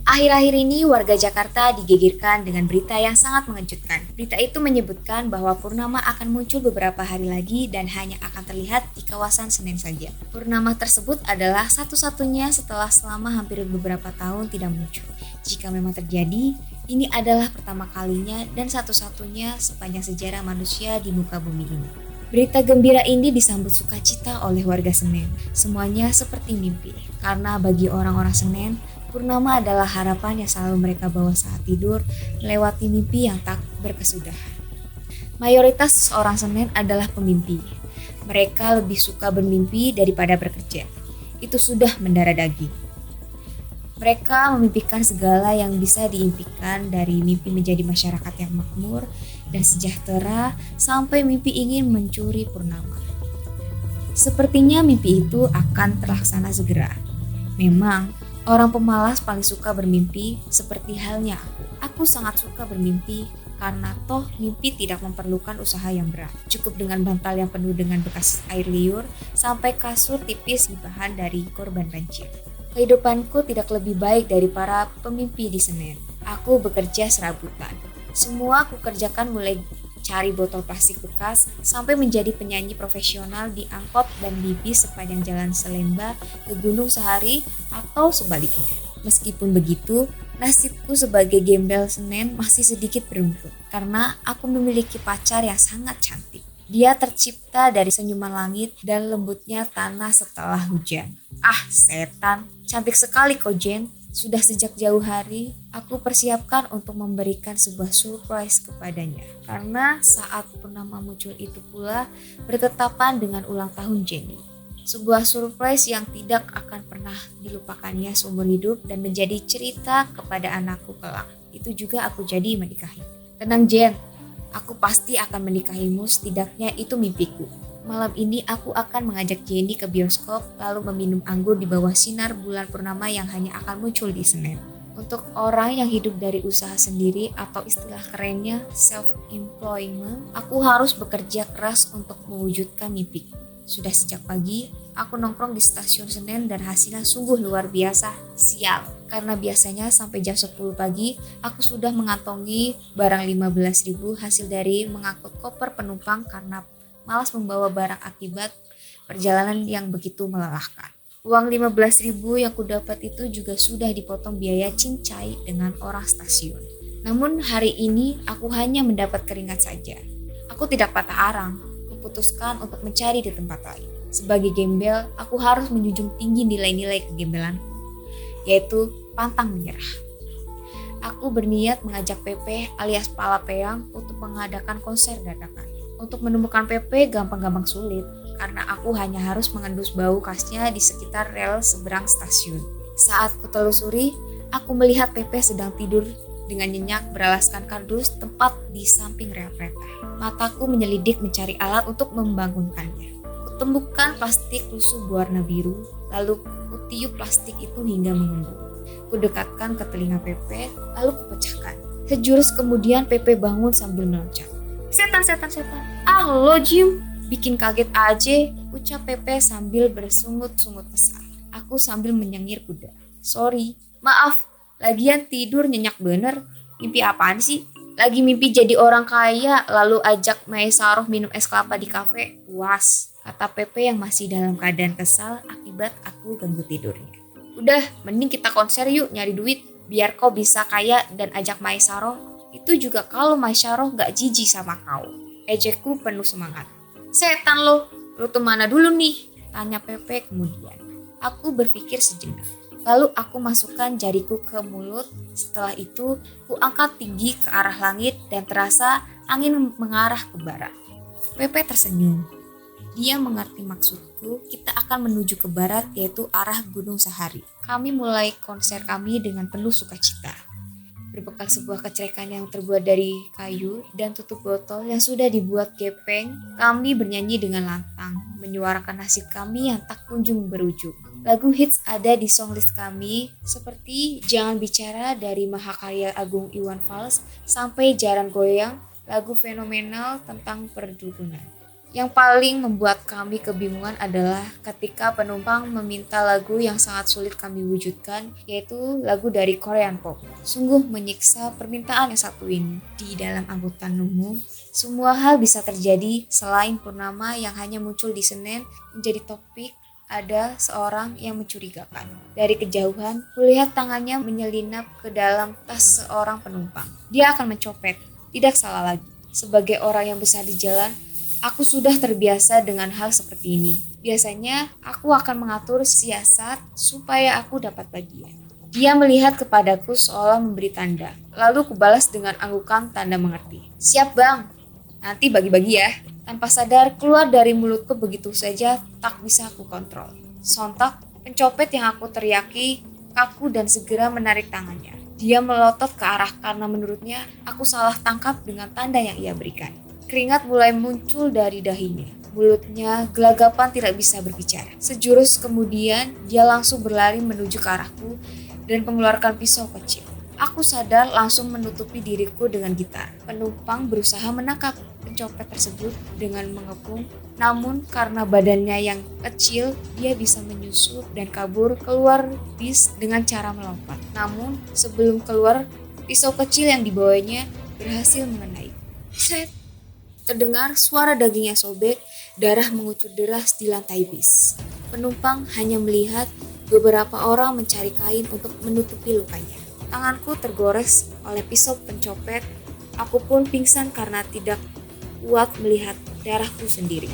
Akhir-akhir ini warga Jakarta digegerkan dengan berita yang sangat mengejutkan. Berita itu menyebutkan bahwa purnama akan muncul beberapa hari lagi dan hanya akan terlihat di kawasan Senen saja. Purnama tersebut adalah satu-satunya setelah selama hampir beberapa tahun tidak muncul. Jika memang terjadi, ini adalah pertama kalinya dan satu-satunya sepanjang sejarah manusia di muka bumi ini. Berita gembira ini disambut sukacita oleh warga Senen. Semuanya seperti mimpi, karena bagi orang-orang Senen, purnama adalah harapan yang selalu mereka bawa saat tidur, melewati mimpi yang tak berkesudahan. Mayoritas orang Senen adalah pemimpi. Mereka lebih suka bermimpi daripada bekerja. Itu sudah mendarah daging. Mereka memimpikan segala yang bisa diimpikan, dari mimpi menjadi masyarakat yang makmur dan sejahtera sampai mimpi ingin mencuri purnama. Sepertinya mimpi itu akan terlaksana segera. Memang, orang pemalas paling suka bermimpi, seperti halnya aku. Aku sangat suka bermimpi karena toh mimpi tidak memerlukan usaha yang berat. Cukup dengan bantal yang penuh dengan bekas air liur sampai kasur tipis bahan dari korban banjir. Kehidupanku tidak lebih baik dari para pemimpi di Senen. Aku bekerja serabutan. Semua aku kerjakan, mulai cari botol plastik bekas sampai menjadi penyanyi profesional di angkot dan di bis sepanjang jalan Selemba ke Gunung Sahari atau sebaliknya. Meskipun begitu, nasibku sebagai gembel Senen masih sedikit beruntung karena aku memiliki pacar yang sangat cantik. Dia tercipta dari senyuman langit dan lembutnya tanah setelah hujan. Ah, setan, cantik sekali kau, Jen. Sudah sejak jauh hari, aku persiapkan untuk memberikan sebuah surprise kepadanya. Karena saat purnama muncul itu pula bertetapan dengan ulang tahun Jenny. Sebuah surprise yang tidak akan pernah dilupakannya seumur hidup dan menjadi cerita kepada anakku kelak. Itu juga aku jadi menikahi. Tenang Jen, aku pasti akan menikahimu, setidaknya itu mimpiku. Malam ini aku akan mengajak Jenny ke bioskop lalu meminum anggur di bawah sinar bulan purnama yang hanya akan muncul di Senen. Untuk orang yang hidup dari usaha sendiri atau istilah kerennya self-employment, aku harus bekerja keras untuk mewujudkan mimpiku. Sudah sejak pagi, aku nongkrong di stasiun Senen dan hasilnya sungguh luar biasa, sial. Karena biasanya sampai jam 10 pagi, aku sudah mengantongi barang 15.000 hasil dari mengangkut koper penumpang karena malas membawa barang akibat perjalanan yang begitu melelahkan. Uang 15.000 yang kudapat itu juga sudah dipotong biaya cincai dengan orang stasiun. Namun hari ini aku hanya mendapat keringat saja. Aku tidak patah arang, memutuskan untuk mencari di tempat lain. Sebagai gembel, aku harus menjunjung tinggi nilai-nilai kegembelanku, yaitu pantang menyerah. Aku berniat mengajak Pepe alias Pala Peyang untuk mengadakan konser dadakan. Untuk menemukan Pepe gampang-gampang sulit, karena aku hanya harus mengendus bau khasnya di sekitar rel seberang stasiun. Saat kutelusuri, aku melihat Pepe sedang tidur dengan nyenyak beralaskan kardus tepat di samping rel kereta. Mataku menyelidik mencari alat untuk membangunkannya. Kutemukan plastik lusuh berwarna biru, lalu kutiup plastik itu hingga mengembung. Kudekatkan ke telinga Pepe, lalu kupecahkan. Sejurus kemudian Pepe bangun sambil meloncat. Setan. Ah lo Jim, bikin kaget aja, ucap Pepe sambil bersungut-sungut kesal. Aku sambil menyengir kuda. Sorry, maaf, lagian tidur nyenyak bener. Mimpi apaan sih? Lagi mimpi jadi orang kaya, lalu ajak Maesaroh minum es kelapa di kafe. Puas, kata Pepe yang masih dalam keadaan kesal akibat aku ganggu tidurnya. Udah, mending kita konser yuk nyari duit, biar kau bisa kaya dan ajak Maesaroh. Itu juga kalau Maesaroh gak jijik sama kau. Ejekku penuh semangat. Setan lo tuh mana dulu nih? Tanya Pepe kemudian. Aku berpikir sejenak. Lalu aku masukkan jariku ke mulut. Setelah itu, ku angkat tinggi ke arah langit dan terasa angin mengarah ke barat. Pepe tersenyum. Dia mengerti maksudku, kita akan menuju ke barat, yaitu arah Gunung Sahari. Kami mulai konser kami dengan penuh sukacita. Berbekal sebuah kecerekan yang terbuat dari kayu dan tutup botol yang sudah dibuat gepeng, kami bernyanyi dengan lantang, menyuarakan nasib kami yang tak kunjung berujung. Lagu hits ada di songlist kami seperti Jangan Bicara dari Mahakarya Agung Iwan Fals sampai Jarang Goyang, lagu fenomenal tentang perdukunan. Yang paling membuat kami kebingungan adalah ketika penumpang meminta lagu yang sangat sulit kami wujudkan, yaitu lagu dari Korean Pop. Sungguh menyiksa permintaan yang satu ini. Di dalam angkutan umum, semua hal bisa terjadi selain Purnama yang hanya muncul di Senen menjadi topik. Ada seorang yang mencurigakan. Dari kejauhan, kulihat tangannya menyelinap ke dalam tas seorang penumpang. Dia akan mencopet, tidak salah lagi. Sebagai orang yang besar di jalan, aku sudah terbiasa dengan hal seperti ini. Biasanya, aku akan mengatur siasat supaya aku dapat bagian. Dia melihat kepadaku seolah memberi tanda. Lalu kubalas dengan anggukan tanda mengerti. Siap bang, nanti bagi-bagi ya. Tanpa sadar, keluar dari mulutku begitu saja tak bisa aku kontrol. Sontak, pencopet yang aku teriaki kaku dan segera menarik tangannya. Dia melotot ke arah karena menurutnya aku salah tangkap dengan tanda yang ia berikan. Keringat mulai muncul dari dahinya. Mulutnya gelagapan tidak bisa berbicara. Sejurus kemudian, dia langsung berlari menuju ke arahku dan mengeluarkan pisau kecil. Aku sadar langsung menutupi diriku dengan gitar. Penumpang berusaha menangkap pencopet tersebut dengan mengepung, namun karena badannya yang kecil, dia bisa menyusup dan kabur keluar bis dengan cara melompat. Namun sebelum keluar, pisau kecil yang dibawanya berhasil mengenai. Set! Terdengar suara dagingnya sobek, darah mengucur deras di lantai bis. Penumpang hanya melihat beberapa orang mencari kain untuk menutupi lukanya. Tanganku tergores oleh pisau pencopet. Aku pun pingsan karena tidak kuat melihat darahku sendiri.